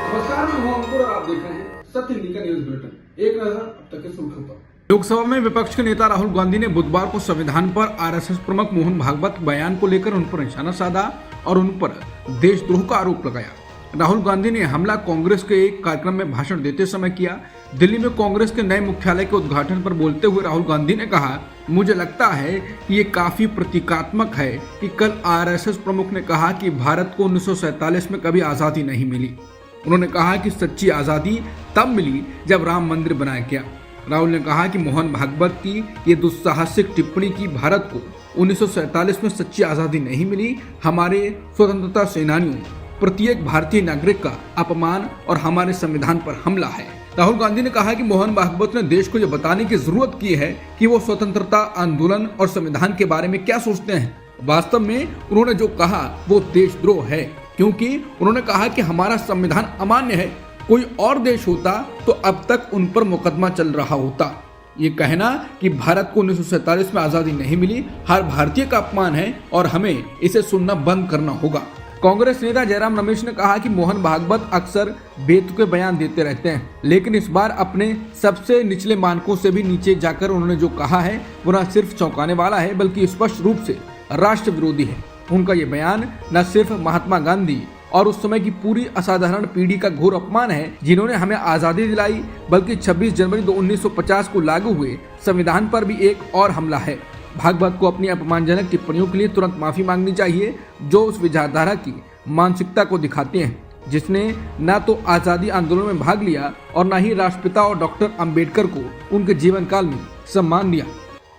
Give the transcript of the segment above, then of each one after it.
नमस्कार, मैं अंकुर और आप देख रहे हैं सत्य हिंदी का न्यूज बुलेटिन। एक नजर अब तक की सुर्खियों पर। लोकसभा में विपक्ष के नेता राहुल गांधी ने बुधवार को संविधान पर आरएसएस प्रमुख मोहन भागवत बयान को लेकर उन पर निशाना साधा और उन पर देशद्रोह का आरोप लगाया। राहुल गांधी ने हमला कांग्रेस के एक कार्यक्रम में भाषण देते समय किया। दिल्ली में कांग्रेस के नए मुख्यालय के उद्घाटन पर बोलते हुए राहुल गांधी ने कहा, मुझे लगता है कि ये काफी प्रतीकात्मक है कि कल आरएसएस प्रमुख ने कहा कि भारत को 1947 में कभी आजादी नहीं मिली। उन्होंने कहा कि सच्ची आजादी तब मिली जब राम मंदिर बनाया गया। राहुल ने कहा कि मोहन भागवत की ये दुस्साहसिक टिप्पणी की भारत को 1947 में सच्ची आजादी नहीं मिली, हमारे स्वतंत्रता सेनानियों प्रत्येक भारतीय नागरिक का अपमान और हमारे संविधान पर हमला है। राहुल गांधी ने कहा कि मोहन भागवत ने देश को यह बताने की जरूरत की है कि वो स्वतंत्रता आंदोलन और संविधान के बारे में क्या सोचते हैं। वास्तव में उन्होंने जो कहा वो देशद्रोह है, क्योंकि उन्होंने कहा कि हमारा संविधान अमान्य है। कोई और देश होता तो अब तक उन पर मुकदमा चल रहा होता। ये कहना कि भारत को 1947 में आजादी नहीं मिली हर भारतीय का अपमान है और हमें इसे सुनना बंद करना होगा। कांग्रेस नेता जयराम रमेश ने कहा कि मोहन भागवत अक्सर बेतुके बयान देते रहते हैं, लेकिन इस बार अपने सबसे निचले मानकों से भी नीचे जाकर उन्होंने जो कहा है वो न सिर्फ चौंकाने वाला है बल्कि स्पष्ट रूप से राष्ट्र विरोधी है। उनका ये बयान न सिर्फ महात्मा गांधी और उस समय की पूरी असाधारण पीढ़ी का घोर अपमान है जिन्होंने हमें आजादी दिलाई, बल्कि 26 जनवरी 1950 को लागू हुए संविधान पर भी एक और हमला है। भागवत को अपनी अपमानजनक टिप्पणियों के लिए तुरंत माफी मांगनी चाहिए, जो उस विचारधारा की मानसिकता को दिखाते हैं जिसने न तो आजादी आंदोलन में भाग लिया और न ही राष्ट्रपिता और डॉक्टर अंबेडकर को उनके जीवन काल में सम्मान दिया।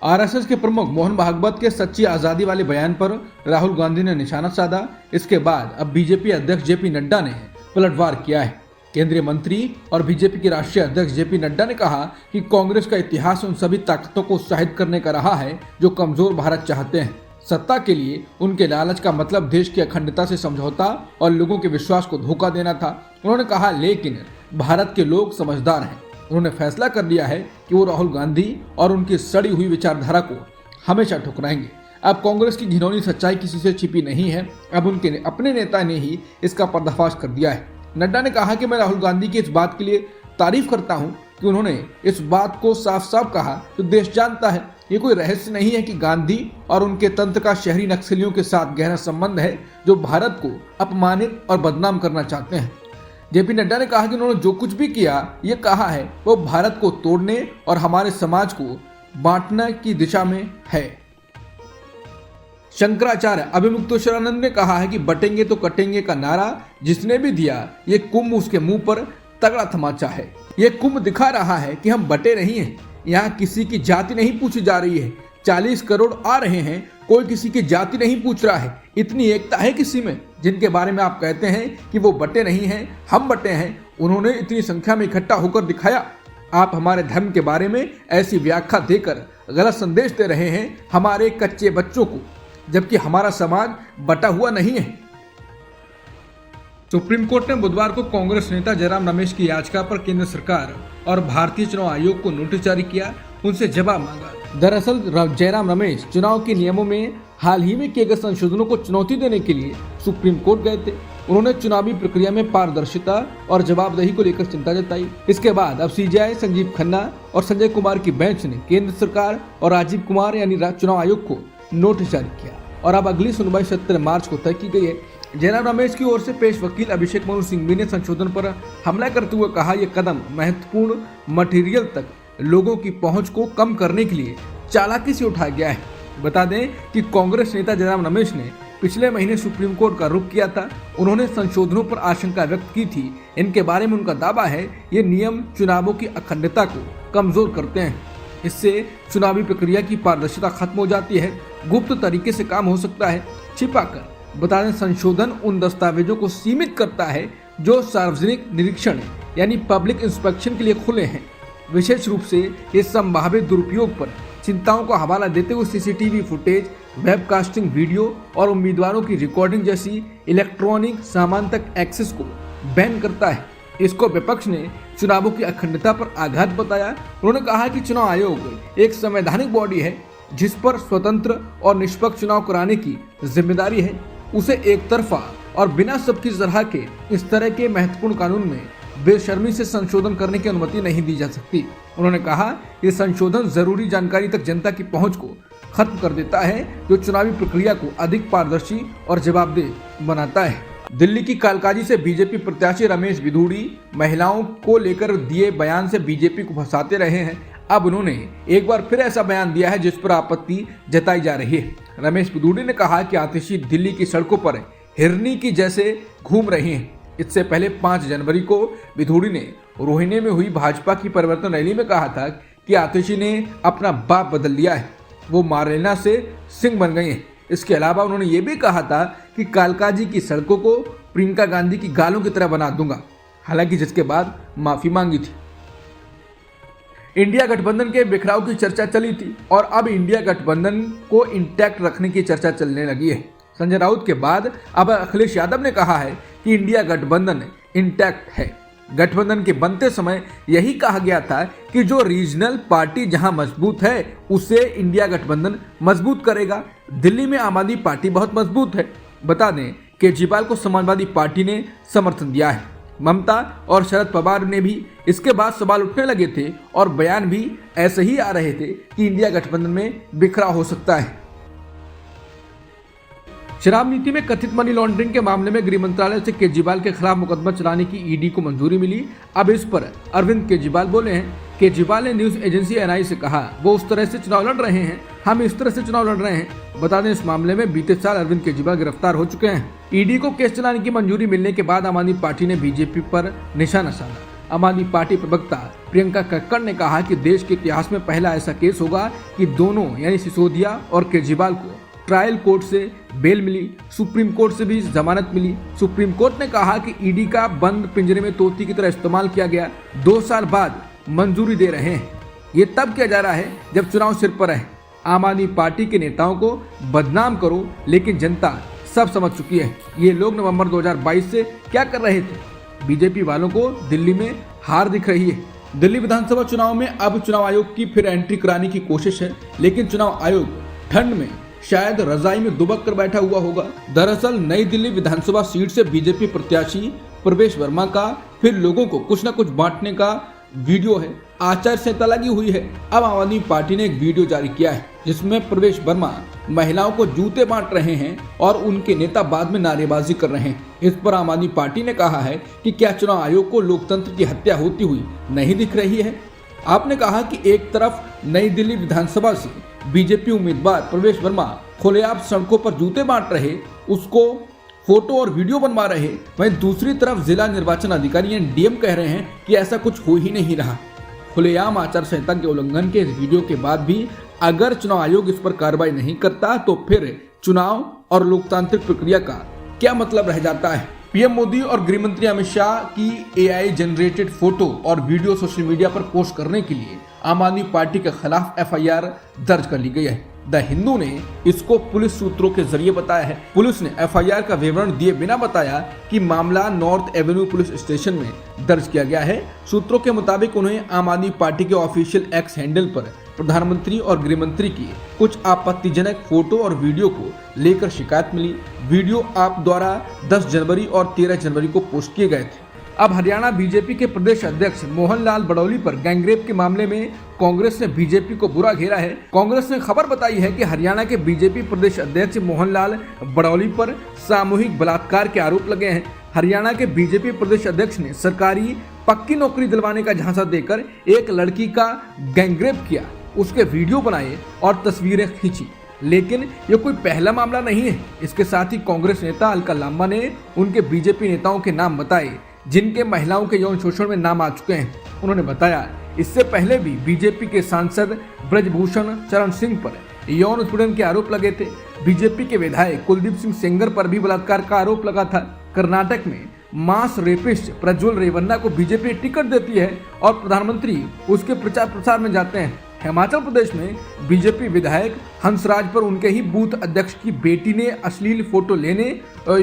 आरएसएस के प्रमुख मोहन भागवत के सच्ची आजादी वाले बयान पर राहुल गांधी ने निशाना साधा। इसके बाद अब बीजेपी अध्यक्ष जेपी नड्डा ने पलटवार किया है। केंद्रीय मंत्री और बीजेपी के राष्ट्रीय अध्यक्ष जेपी नड्डा ने कहा कि कांग्रेस का इतिहास उन सभी ताकतों को उत्साहित करने का रहा है जो कमजोर भारत चाहते हैं। सत्ता के लिए उनके लालच का मतलब देश की अखंडता से समझौता और लोगों के विश्वास को धोखा देना था। उन्होंने कहा, लेकिन भारत के लोग समझदार हैं। उन्होंने फैसला कर लिया है कि वो राहुल गांधी और उनकी सड़ी हुई विचारधारा को हमेशा ठुकराएंगे। अब कांग्रेस की घिनौनी सच्चाई किसी से छिपी नहीं है, अब उनके अपने नेता ने ही इसका पर्दाफाश कर दिया है। नड्डा ने कहा कि मैं राहुल गांधी की इस बात के लिए तारीफ करता हूं कि उन्होंने इस बात को साफ साफ कहा तो देश जानता है। ये कोई रहस्य नहीं है कि गांधी और उनके तंत्र का शहरी नक्सलियों के साथ गहरा संबंध है जो भारत को अपमानित और बदनाम करना चाहते हैं। जेपी नड्डा ने कहा कि उन्होंने जो कुछ भी किया ये कहा है वो भारत को तोड़ने और हमारे समाज को बांटने की दिशा में है। शंकराचार्य अभिमुक्तेश्वरानंद ने कहा है कि बटेंगे तो कटेंगे का नारा जिसने भी दिया ये कुंभ उसके मुंह पर तगड़ा तमाचा है। ये कुंभ दिखा रहा है कि हम बटे नहीं हैं। यहाँ किसी की जाति नहीं पूछी जा रही है। 40 करोड़ आ रहे हैं, कोई किसी की जाति नहीं पूछ रहा है। इतनी एकता है किसी में जिनके बारे में आप कहते हैं कि वो बटे नहीं हैं, हम बटे हैं। उन्होंने इतनी संख्या में इकट्ठा होकर दिखाया। आप हमारे धर्म के बारे में ऐसी व्याख्या देकर गलत संदेश दे रहे हैं हमारे कच्चे बच्चों को, जबकि हमारा समाज बटा हुआ नहीं है। सुप्रीम कोर्ट ने बुधवार को कांग्रेस नेता जयराम रमेश की याचिका पर केंद्र सरकार और भारतीय चुनाव आयोग को नोटिस जारी किया, उनसे जवाब मांगा। दरअसल जयराम रमेश चुनाव के नियमों में हाल ही में किए गए संशोधनों को चुनौती देने के लिए सुप्रीम कोर्ट गए थे। उन्होंने चुनावी प्रक्रिया में पारदर्शिता और जवाबदेही को लेकर चिंता जताई। इसके बाद अब सीजेआई संजीव खन्ना और संजय कुमार की बेंच ने केंद्र सरकार और राजीव कुमार यानी चुनाव आयोग को नोटिस जारी किया और अब अगली सुनवाई 17 मार्च को तय की गई है। जयराम रमेश की ओर से पेश वकील अभिषेक मनु सिंघवी ने संशोधन पर हमला करते हुए कहा, यह कदम महत्वपूर्ण मटेरियल तक लोगों की पहुंच को कम करने के लिए चालाकी से उठाया गया है। बता दें कि कांग्रेस नेता जयराम रमेश ने पिछले महीने सुप्रीम कोर्ट का रुख किया था। उन्होंने संशोधनों पर आशंका व्यक्त की थी। इनके बारे में उनका दावा है ये नियम चुनावों की अखंडता को कमजोर करते हैं। इससे चुनावी प्रक्रिया की पारदर्शिता खत्म हो जाती है, गुप्त तरीके से काम हो सकता है, छिपाकर। बता दें संशोधन उन दस्तावेजों को सीमित करता है जो सार्वजनिक निरीक्षण यानी पब्लिक इंस्पेक्शन के लिए खुले हैं। विशेष रूप से इस संभावित दुरुपयोग पर चिंताओं का हवाला देते हुए सीसीटीवी फुटेज, वेबकास्टिंग वीडियो और उम्मीदवारों की रिकॉर्डिंग जैसी इलेक्ट्रॉनिक सामान तक एक्सेस को बैन करता है। इसको विपक्ष ने चुनावों की अखंडता पर आघात बताया। उन्होंने कहा कि चुनाव आयोग एक संवैधानिक बॉडी है जिस पर स्वतंत्र और निष्पक्ष चुनाव कराने की जिम्मेदारी है। उसे एक तरफा और बिना सबकी सलाह के इस तरह के महत्वपूर्ण कानून में बेशर्मी से संशोधन करने की अनुमति नहीं दी जा सकती। उन्होंने कहा कि संशोधन जरूरी जानकारी तक जनता की पहुंच को खत्म कर देता है, जो चुनावी प्रक्रिया को अधिक पारदर्शी और जवाबदेह बनाता है। दिल्ली की कालकाजी से बीजेपी प्रत्याशी रमेश बिधूड़ी महिलाओं को लेकर दिए बयान से बीजेपी को फंसाते रहे हैं। अब उन्होंने एक बार फिर ऐसा बयान दिया है जिस पर आपत्ति जताई जा रही है। रमेश बिधूड़ी ने कहा कि आतिशी दिल्ली की सड़कों पर हिरनी की जैसे घूम रही हैं। इससे पहले 5 जनवरी को बिधूड़ी ने रोहिणी में हुई भाजपा की परिवर्तन रैली में कहा था कि आतिशी ने अपना बाप बदल लिया है, वो मारलेना से सिंह बन गई हैं। इसके अलावा उन्होंने ये भी कहा था कि कालकाजी की सड़कों को प्रियंका गांधी की गालों की तरह बना दूंगा, हालांकि जिसके बाद माफी मांगी थी। इंडिया गठबंधन के बिखराव की चर्चा चली थी और अब इंडिया गठबंधन को इंटैक्ट रखने की चर्चा चलने लगी है। संजय राउत के बाद अब अखिलेश यादव ने कहा है कि इंडिया गठबंधन इंटैक्ट है। गठबंधन के बनते समय यही कहा गया था कि जो रीजनल पार्टी जहां मजबूत है उसे इंडिया गठबंधन मजबूत करेगा। दिल्ली में आम आदमी पार्टी बहुत मजबूत है। बता दें केजरीवाल को समाजवादी पार्टी ने समर्थन दिया है। ममता और शरद पवार ने भी इसके बाद सवाल उठने लगे थे और बयान भी ऐसे ही आ रहे थे कि इंडिया गठबंधन में बिखराव हो सकता है। शराब नीति में कथित मनी लॉन्ड्रिंग के मामले में गृह मंत्रालय से केजरीवाल के खिलाफ मुकदमा चलाने की ईडी को मंजूरी मिली। अब इस पर अरविंद केजरीवाल बोले हैं। केजरीवाल ने न्यूज एजेंसी एनआई से कहा, वो उस तरह से चुनाव लड़ रहे हैं, हम इस तरह से चुनाव लड़ रहे हैं। बता दें इस मामले में बीते साल अरविंद केजरीवाल गिरफ्तार हो चुके हैं। ईडी को केस चलाने की मंजूरी मिलने के बाद आम आदमी पार्टी ने बीजेपी पर निशाना साधा। आम आदमी पार्टी प्रवक्ता प्रियंका कक्कड़ ने कहा कि देश के इतिहास में पहला ऐसा केस होगा कि दोनों यानी सिसोदिया और केजरीवाल को ट्रायल कोर्ट से बेल मिली, सुप्रीम कोर्ट से भी जमानत मिली। सुप्रीम कोर्ट ने कहा कि ईडी का बंद पिंजरे में तोती की तरह इस्तेमाल किया गया। 2 साल बाद मंजूरी दे रहे हैं। ये तब किया जा रहा है जब चुनाव सिर पर है। आम आदमी पार्टी के नेताओं को बदनाम करो, लेकिन जनता सब समझ चुकी है ये लोग नवंबर 2022 से क्या कर रहे थे। बीजेपी वालों को दिल्ली में हार दिख रही है। दिल्ली विधानसभा चुनाव में अब चुनाव आयोग की फिर एंट्री कराने की कोशिश है, लेकिन चुनाव आयोग ठंड में शायद रजाई में दुबक कर बैठा हुआ होगा। दरअसल नई दिल्ली विधानसभा सीट से बीजेपी प्रत्याशी प्रवेश वर्मा का फिर लोगों को कुछ न कुछ बांटने का वीडियो है। आचार संहिता लगी हुई है। अब आम आदमी पार्टी ने एक वीडियो जारी किया है जिसमें प्रवेश वर्मा महिलाओं को जूते बांट रहे हैं और उनके नेता बाद में नारेबाजी कर रहे हैं। इस पर आम आदमी पार्टी ने कहा है कि क्या चुनाव आयोग को लोकतंत्र की हत्या होती हुई नहीं दिख रही है। आपने कहा कि एक तरफ नई दिल्ली विधानसभा से बीजेपी उम्मीदवार प्रवेश वर्मा खुलेआम सड़कों पर जूते बांट रहे, उसको फोटो और वीडियो बनवा रहे, वहीं दूसरी तरफ जिला निर्वाचन अधिकारी यानी डीएम कह रहे हैं कि ऐसा कुछ हो ही नहीं रहा। खुलेआम आचार संहिता के उल्लंघन के इस वीडियो के बाद भी अगर चुनाव आयोग इस पर कार्रवाई नहीं करता तो फिर चुनाव और लोकतांत्रिक प्रक्रिया का क्या मतलब रह जाता है। पीएम मोदी और गृह मंत्री अमित शाह की एआई जनरेटेड फोटो और वीडियो सोशल मीडिया पर पोस्ट करने के लिए आम आदमी पार्टी के खिलाफ एफआईआर दर्ज कर ली गई है। द हिंदू ने इसको पुलिस सूत्रों के जरिए बताया है। पुलिस ने एफआईआर का विवरण दिए बिना बताया कि मामला नॉर्थ एवेन्यू पुलिस स्टेशन में दर्ज किया गया है। सूत्रों के मुताबिक उन्हें आम आदमी पार्टी के ऑफिशियल एक्स हैंडल पर प्रधानमंत्री और गृह मंत्री की कुछ आपत्तिजनक फोटो और वीडियो को लेकर शिकायत मिली। वीडियो आप द्वारा 10 जनवरी और 13 जनवरी को पोस्ट किए गए थे। अब हरियाणा बीजेपी के प्रदेश अध्यक्ष मोहन लाल बड़ौली पर गैंगरेप के मामले में कांग्रेस ने बीजेपी को बुरा घेरा है। कांग्रेस ने खबर बताई है कि हरियाणा के बीजेपी प्रदेश अध्यक्ष मोहन लाल बड़ौली पर सामूहिक बलात्कार के आरोप लगे हैं। हरियाणा के बीजेपी प्रदेश अध्यक्ष ने सरकारी पक्की नौकरी दिलवाने का झांसा देकर एक लड़की का गैंगरेप किया, उसके वीडियो बनाए और तस्वीरें खींची। लेकिन ये कोई पहला मामला नहीं है। इसके साथ ही कांग्रेस नेता अलका लांबा ने उनके बीजेपी नेताओं के नाम बताए जिनके महिलाओं के यौन शोषण में नाम आ चुके हैं। उन्होंने बताया इससे पहले भी बीजेपी के सांसद ब्रजभूषण चरण सिंह पर यौन उत्पीड़न के आरोप लगे थे। बीजेपी के विधायक कुलदीप सिंह सेंगर पर भी बलात्कार का आरोप लगा था। कर्नाटक में मास रेपिस्ट प्रज्वल रेवन्ना को बीजेपी टिकट देती है और प्रधानमंत्री उसके प्रचार प्रसार में जाते हैं। हिमाचल प्रदेश में बीजेपी विधायक हंसराज पर उनके ही बूथ अध्यक्ष की बेटी ने अश्लील फोटो लेने और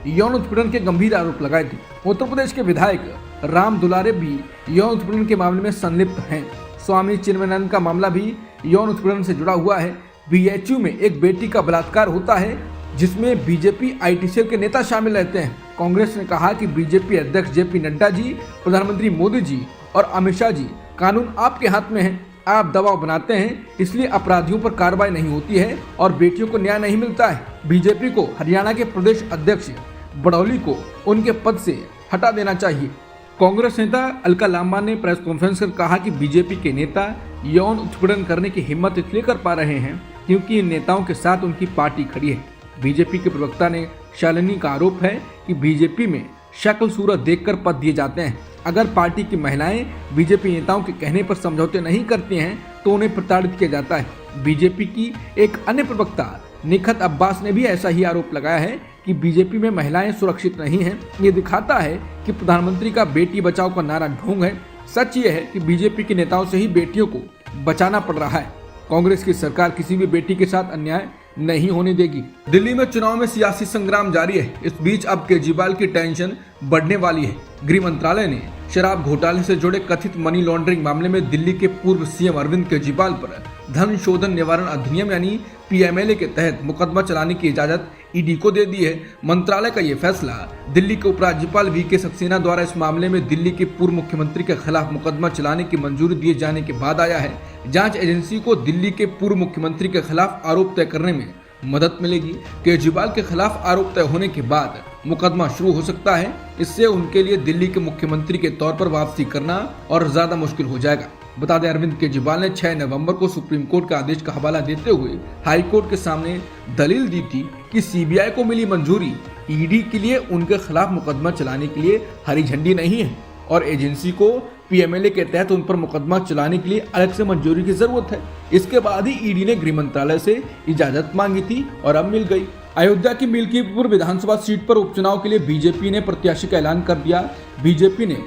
यौन उत्पीड़न के गंभीर आरोप लगाए थे। उत्तर प्रदेश के विधायक राम दुलारे भी यौन उत्पीड़न के मामले में संलिप्त हैं। स्वामी चिन्मयानंद का मामला भी यौन उत्पीड़न से जुड़ा हुआ है। बीएचयू में एक बेटी का बलात्कार होता है जिसमें बीजेपी IT सेल के नेता शामिल रहते हैं। कांग्रेस ने कहा कि बीजेपी अध्यक्ष JP नड्डा जी, प्रधानमंत्री मोदी जी और अमित शाह जी, कानून आपके हाथ में है, आप दबाव बनाते हैं, इसलिए अपराधियों पर कार्रवाई नहीं होती है और बेटियों को न्याय नहीं मिलता है। बीजेपी को हरियाणा के प्रदेश अध्यक्ष बड़ौली को उनके पद से हटा देना चाहिए। कांग्रेस नेता अलका लांबा ने प्रेस कॉन्फ्रेंस कर कहा कि बीजेपी के नेता यौन उत्पीड़न करने की हिम्मत इसलिए कर पा रहे हैं क्योंकि इन नेताओं के साथ उनकी पार्टी खड़ी है। बीजेपी के प्रवक्ता ने शालिनी का आरोप है कि बीजेपी में शक्ल सूरत देखकर पद दिए जाते हैं। अगर पार्टी की महिलाएं बीजेपी नेताओं के कहने पर समझौते नहीं करती हैं तो उन्हें प्रताड़ित किया जाता है। बीजेपी की एक अन्य प्रवक्ता निखत अब्बास ने भी ऐसा ही आरोप लगाया है कि बीजेपी में महिलाएं सुरक्षित नहीं हैं। ये दिखाता है कि प्रधानमंत्री का बेटी बचाओ का नारा ढोंग है। सच ये है कि बीजेपी के नेताओं से ही बेटियों को बचाना पड़ रहा है। कांग्रेस की सरकार किसी भी बेटी के साथ अन्याय नहीं होने देगी। दिल्ली में चुनाव में सियासी संग्राम जारी है। इस बीच अब केजरीवाल की टेंशन बढ़ने वाली है। गृह मंत्रालय ने शराब घोटाले से जुड़े कथित मनी लॉन्ड्रिंग मामले में दिल्ली के पूर्व CM अरविंद केजरीवाल पर धन शोधन निवारण अधिनियम यानी PMLA के तहत मुकदमा चलाने की इजाजत ED को दे दी है। मंत्रालय का ये फैसला दिल्ली के उपराज्यपाल VK सक्सेना द्वारा इस मामले में दिल्ली के पूर्व मुख्यमंत्री के खिलाफ मुकदमा चलाने की मंजूरी दिए जाने के बाद आया है। जांच एजेंसी को दिल्ली के पूर्व मुख्यमंत्री के खिलाफ आरोप तय करने में मदद मिलेगी। केजरीवाल के खिलाफ आरोप तय होने के बाद मुकदमा शुरू हो सकता है। इससे उनके लिए दिल्ली के मुख्यमंत्री के तौर पर वापसी करना और ज्यादा मुश्किल हो जाएगा। बता दें, अरविंद केजरीवाल ने 6 नवंबर को सुप्रीम कोर्ट के आदेश का हवाला देते हुए हाई कोर्ट के सामने दलील दी थी कि CBI को मिली मंजूरी ED के लिए उनके खिलाफ मुकदमा चलाने के लिए हरी झंडी नहीं है और एजेंसी को PMLA के तहत उन पर मुकदमा चलाने के लिए अलग से मंजूरी की जरूरत है। इसके बाद ही ED ने गृह मंत्रालय से इजाजत मांगी थी और अब मिल गई। अयोध्या की मिल्कीपुर विधानसभा सीट पर उपचुनाव के लिए बीजेपी ने प्रत्याशी का ऐलान कर दिया। बीजेपी ने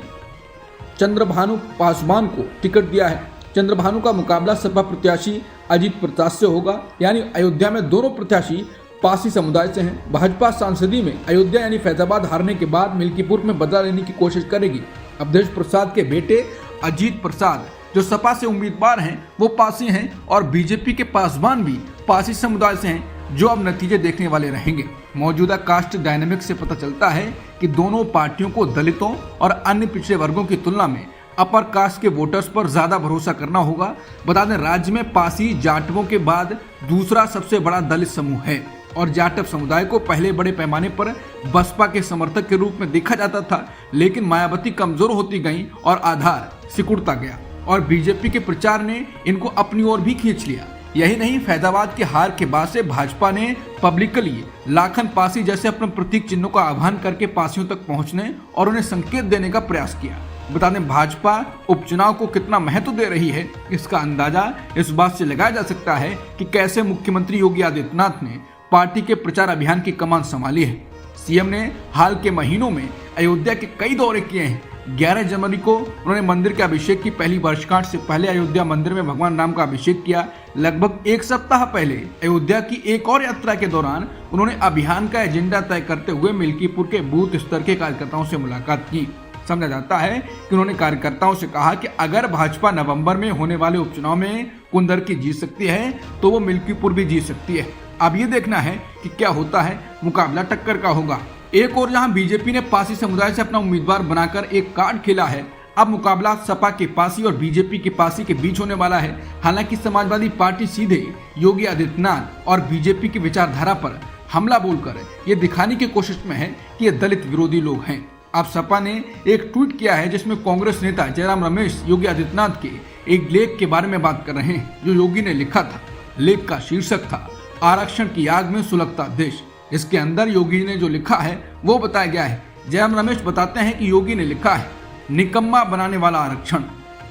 चंद्रभानु पासवान को टिकट दिया है। चंद्रभानु का मुकाबला सपा प्रत्याशी अजीत प्रसाद से होगा। यानी अयोध्या में दोनों प्रत्याशी पासी समुदाय से हैं। भाजपा सांसदीय में अयोध्या यानी फैजाबाद हारने के बाद मिल्कीपुर में बदला लेने की कोशिश करेगी। अवधेश प्रसाद के बेटे अजीत प्रसाद जो सपा से उम्मीदवार हैं वो पासी हैं और बीजेपी के पासवान भी पासी समुदाय से हैं, जो अब नतीजे देखने वाले रहेंगे। मौजूदा कास्ट डायनेमिक्स से पता चलता है कि दोनों पार्टियों को दलितों और अन्य पिछड़े वर्गों की तुलना में अपर कास्ट के वोटर्स पर ज्यादा भरोसा करना होगा। बता दें, राज्य में पासी जाटवों के बाद दूसरा सबसे बड़ा दलित समूह है और जाटव समुदाय को पहले बड़े पैमाने पर बसपा के समर्थक के रूप में देखा जाता था, लेकिन मायावती कमजोर होती गई और आधार सिकुड़ता गया और बीजेपी के प्रचार ने इनको अपनी ओर भी खींच लिया। यही नहीं, फैजाबाद के हार के बाद से भाजपा ने पब्लिकली लाखन पासी जैसे अपने प्रतीक चिन्हों का आह्वान करके पासियों तक पहुंचने और उन्हें संकेत देने का प्रयास किया। बता दें, भाजपा उपचुनाव को कितना महत्व दे रही है इसका अंदाजा इस बात से लगाया जा सकता है कि कैसे मुख्यमंत्री योगी आदित्यनाथ ने पार्टी के प्रचार अभियान की कमान संभाली है। सीएम ने हाल के महीनों में अयोध्या के कई दौरे किए हैं। 11 जनवरी को उन्होंने मंदिर के अभिषेक की पहली वर्षगांठ से पहले अयोध्या मंदिर में भगवान राम का अभिषेक किया। लगभग एक सप्ताह पहले अयोध्या की एक और यात्रा के दौरान उन्होंने अभियान का एजेंडा तय करते हुए मिल्कीपुर के बूथ स्तर के कार्यकर्ताओं से मुलाकात की। समझा जाता है कि उन्होंने कार्यकर्ताओं से कहा कि अगर भाजपा नवंबर में होने वाले उपचुनाव में कुंदर की जीत सकती है तो वो मिल्कीपुर भी जीत सकती है। अब ये देखना है कि क्या होता है, मुकाबला टक्कर का होगा। एक और जहां बीजेपी ने पासी समुदाय से अपना उम्मीदवार बनाकर एक कार्ड खेला है, अब मुकाबला सपा के पासी और बीजेपी के पासी के बीच होने वाला है। हालांकि समाजवादी पार्टी सीधे योगी आदित्यनाथ और बीजेपी की विचारधारा पर हमला बोलकर ये दिखाने की कोशिश में है कि ये दलित विरोधी लोग हैं। अब सपा ने एक ट्वीट किया है जिसमें कांग्रेस नेता जयराम रमेश योगी आदित्यनाथ के एक लेख के बारे में बात कर रहे हैं जो योगी ने लिखा था। लेख का शीर्षक था आरक्षण की आग में सुलगता देश। इसके अंदर योगी ने जो लिखा है वो बताया गया है। जयराम रमेश बताते हैं कि योगी ने लिखा है, निकम्मा बनाने वाला आरक्षण,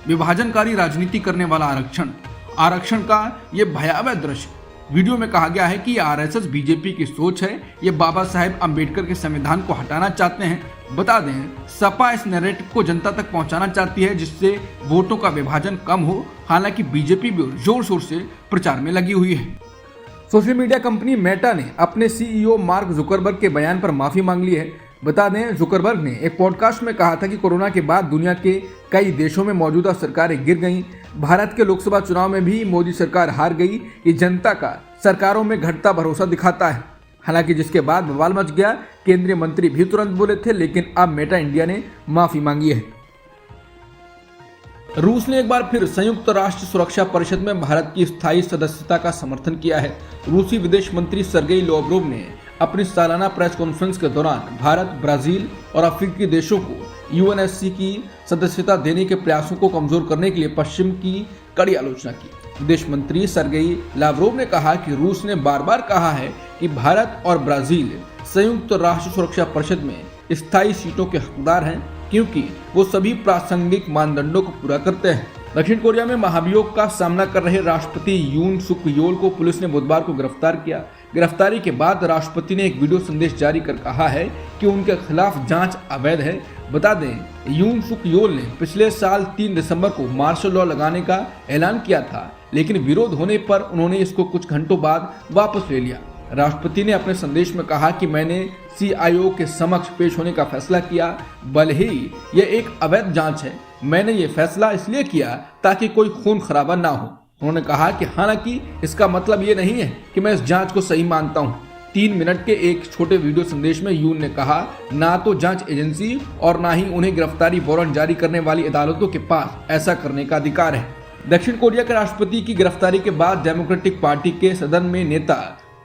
विभाजनकारी राजनीति करने वाला आरक्षण, आरक्षण का ये भयावह दृश्य। वीडियो में कहा गया है कि आरएसएस बीजेपी की सोच है, ये बाबा साहेब अंबेडकर के संविधान को हटाना चाहते हैं। बता दें, सपा इस नैरेटिव को जनता तक पहुंचाना चाहती है जिससे वोटों का विभाजन कम हो। हालांकि बीजेपी भी जोर शोर से प्रचार में लगी हुई है। सोशल मीडिया कंपनी मेटा ने अपने CEO मार्क जुकरबर्ग के बयान पर माफी मांग ली है। बता दें, जुकरबर्ग ने एक पॉडकास्ट में कहा था कि कोरोना के बाद दुनिया के कई देशों में मौजूदा सरकारें गिर गईं। भारत के लोकसभा चुनाव में भी मोदी सरकार हार गई। ये जनता का सरकारों में घटता भरोसा दिखाता है। हालांकि जिसके बाद बवाल मच गया। केंद्रीय मंत्री भी तुरंत बोले थे, लेकिन अब मेटा इंडिया ने माफी मांगी है। रूस ने एक बार फिर संयुक्त राष्ट्र सुरक्षा परिषद में भारत की स्थायी सदस्यता का समर्थन किया है। रूसी विदेश मंत्री सर्गेई लावरोव ने अपनी सालाना प्रेस कॉन्फ्रेंस के दौरान भारत, ब्राजील और अफ्रीकी देशों को यूएनएससी की सदस्यता देने के प्रयासों को कमजोर करने के लिए पश्चिम की कड़ी आलोचना की। विदेश मंत्री सर्गेई लावरोव ने कहा कि रूस ने बार बार कहा है कि भारत और ब्राजील संयुक्त राष्ट्र सुरक्षा परिषद में स्थायी सीटों के हकदार हैं, क्योंकि वो सभी प्रासंगिक मानदंडों को पूरा करते हैं। दक्षिण कोरिया में महाभियोग का सामना कर रहे राष्ट्रपति यून सुक योल को पुलिस ने बुधवार को गिरफ्तार किया। गिरफ्तारी के बाद राष्ट्रपति ने एक वीडियो संदेश जारी कर कहा है कि उनके खिलाफ जांच अवैध है। बता दें, यून सुक योल ने पिछले साल 3 दिसंबर को मार्शल लॉ लगाने का ऐलान किया था, लेकिन विरोध होने पर उन्होंने इसको कुछ घंटों बाद वापस ले लिया। राष्ट्रपति ने अपने संदेश में कहा कि मैंने CIO के समक्ष पेश होने का फैसला किया। भले ही यह एक अवैध जांच है, मैंने ये फैसला इसलिए किया ताकि कोई खून खराबा ना हो। उन्होंने कहा कि हालांकि इसका मतलब ये नहीं है कि मैं इस जांच को सही मानता हूँ। 3 मिनट के एक छोटे वीडियो संदेश में यून ने कहा, ना तो जांच एजेंसी और ना ही उन्हें गिरफ्तारी वारंट जारी करने वाली अदालतों के पास ऐसा करने का अधिकार है। दक्षिण कोरिया के राष्ट्रपति की गिरफ्तारी के बाद डेमोक्रेटिक पार्टी के सदन में नेता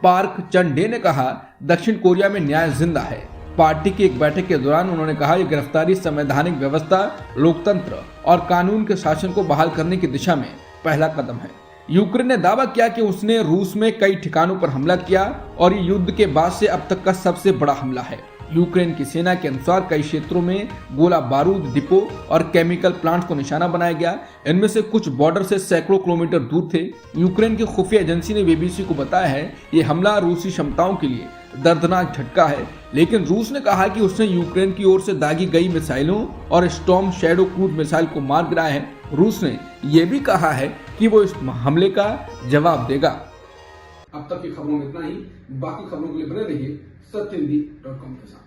पार्क चं डे ने कहा, दक्षिण कोरिया में न्याय जिंदा है। पार्टी की एक बैठक के दौरान उन्होंने कहा, यह गिरफ्तारी संवैधानिक व्यवस्था, लोकतंत्र और कानून के शासन को बहाल करने की दिशा में पहला कदम है। यूक्रेन ने दावा किया कि उसने रूस में कई ठिकानों पर हमला किया और ये युद्ध के बाद से अब तक का सबसे बड़ा हमला है। यूक्रेन की सेना के अनुसार कई क्षेत्रों में गोला बारूद डिपो और केमिकल प्लांट को निशाना बनाया गया। इनमें से कुछ बॉर्डर से सैकड़ों किलोमीटर दूर थे। यूक्रेन की खुफिया एजेंसी ने BBC को बताया है, ये हमला रूसी क्षमताओं के लिए दर्दनाक झटका है, लेकिन रूस ने कहा कि उसने यूक्रेन की ओर से दागी गई मिसाइलों और स्टॉर्म शैडो क्रूज मिसाइल को मार गिराया है। रूस ने यह भी कहा है कि वो इस हमले का जवाब देगा। अब तक की खबरों में इतना ही। बाकी खबरों के लिए बने रहिए सत्यहिंदी.com के साथ।